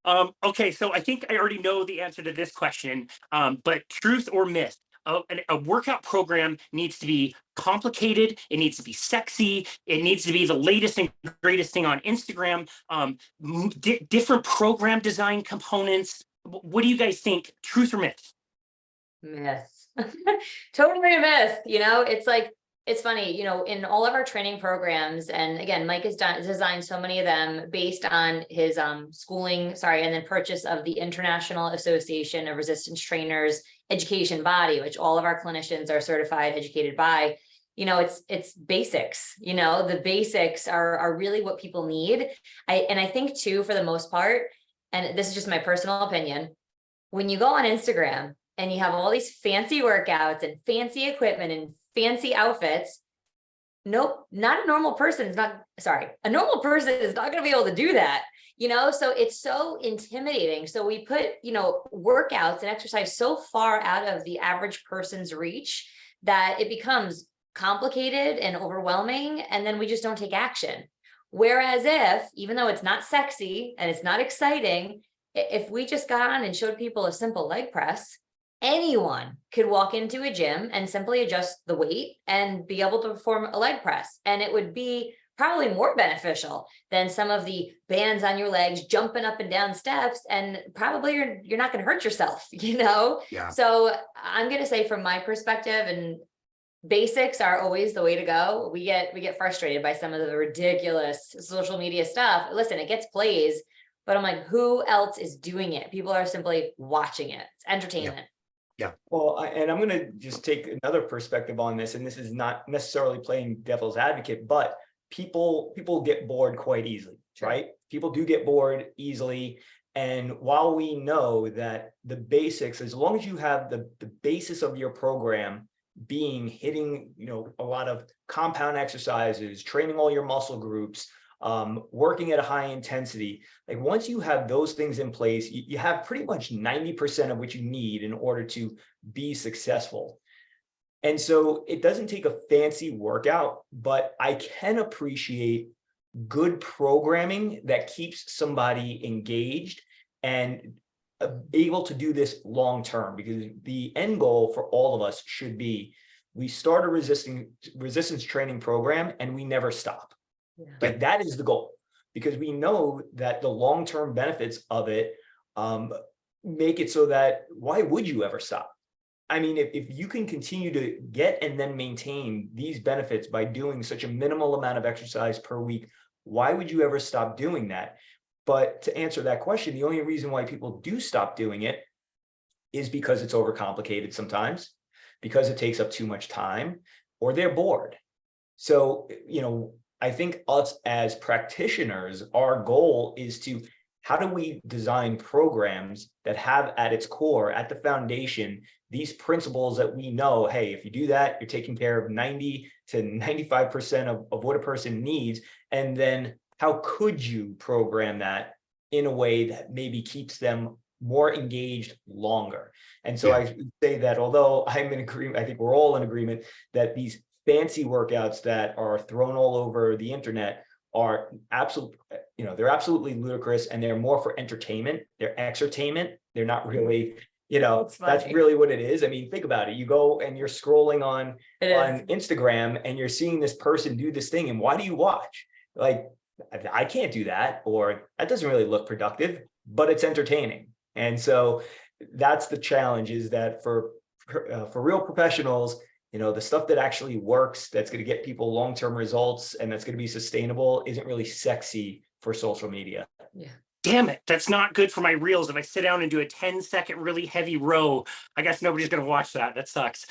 Okay, so I think I already know the answer to this question, but truth or myth? A workout program needs to be complicated. It needs to be sexy. It needs to be the latest and greatest thing on Instagram. Different program design components. What do you guys think? Truth or myth? Myth. Totally a myth. It's like, it's funny, in all of our training programs, and again, Mike has designed so many of them based on his schooling, and then purchase of the International Association of Resistance Trainers education body, which all of our clinicians are certified, educated by. It's basics. The basics are really what people need. I think too, for the most part, and this is just my personal opinion, when you go on Instagram and you have all these fancy workouts and fancy equipment and fancy outfits, nope, not a normal person is not, a normal person is not going to be able to do that, so it's so intimidating. So we put, workouts and exercise so far out of the average person's reach that it becomes complicated and overwhelming, and then we just don't take action. Whereas even though it's not sexy and it's not exciting, if we just got on and showed people a simple leg press, anyone could walk into a gym and simply adjust the weight and be able to perform a leg press. And it would be probably more beneficial than some of the bands on your legs jumping up and down steps. And probably you're not going to hurt yourself, Yeah. So I'm going to say, from my perspective, and basics are always the way to go. We get frustrated by some of the ridiculous social media stuff. Listen, it gets plays, but I'm like, who else is doing it? People are simply watching it. It's entertainment. Yeah. Well, and I'm going to just take another perspective on this, and this is not necessarily playing devil's advocate, but people get bored quite easily, Sure. right? People do get bored easily. And while we know that the basics, as long as you have the basis of your program being hitting, a lot of compound exercises, training all your muscle groups, working at a high intensity, like once you have those things in place, you have pretty much 90% of what you need in order to be successful. And so it doesn't take a fancy workout, but I can appreciate good programming that keeps somebody engaged and able to do this long term, because the end goal for all of us should be, we start a resistance training program and we never stop. Yeah. Like that is the goal, because we know that the long-term benefits of it make it so that why would you ever stop? I mean, if you can continue to get and then maintain these benefits by doing such a minimal amount of exercise per week, why would you ever stop doing that? But to answer that question, the only reason why people do stop doing it is because it's overcomplicated sometimes, because it takes up too much time, or they're bored. So, I think us as practitioners, our goal is to, how do we design programs that have at its core, at the foundation, these principles that we know, hey, if you do that, you're taking care of 90 to 95% of what a person needs. And then how could you program that in a way that maybe keeps them more engaged longer? And so I say that, although I'm in agreement, I think we're all in agreement that these fancy workouts that are thrown all over the internet are they're absolutely ludicrous, and they're more for entertainment. They're exertainment. They're not really, that's really what it is. I mean, think about it. You go and you're scrolling on Instagram and you're seeing this person do this thing. And why do you watch? Like, I can't do that, or that doesn't really look productive, but it's entertaining. And so that's the challenge, is that for real professionals, the stuff that actually works, that's going to get people long-term results and that's going to be sustainable, isn't really sexy for social media. Yeah. Damn it, that's not good for my reels. If I sit down and do a 10-second really heavy row, I guess nobody's going to watch that. That sucks.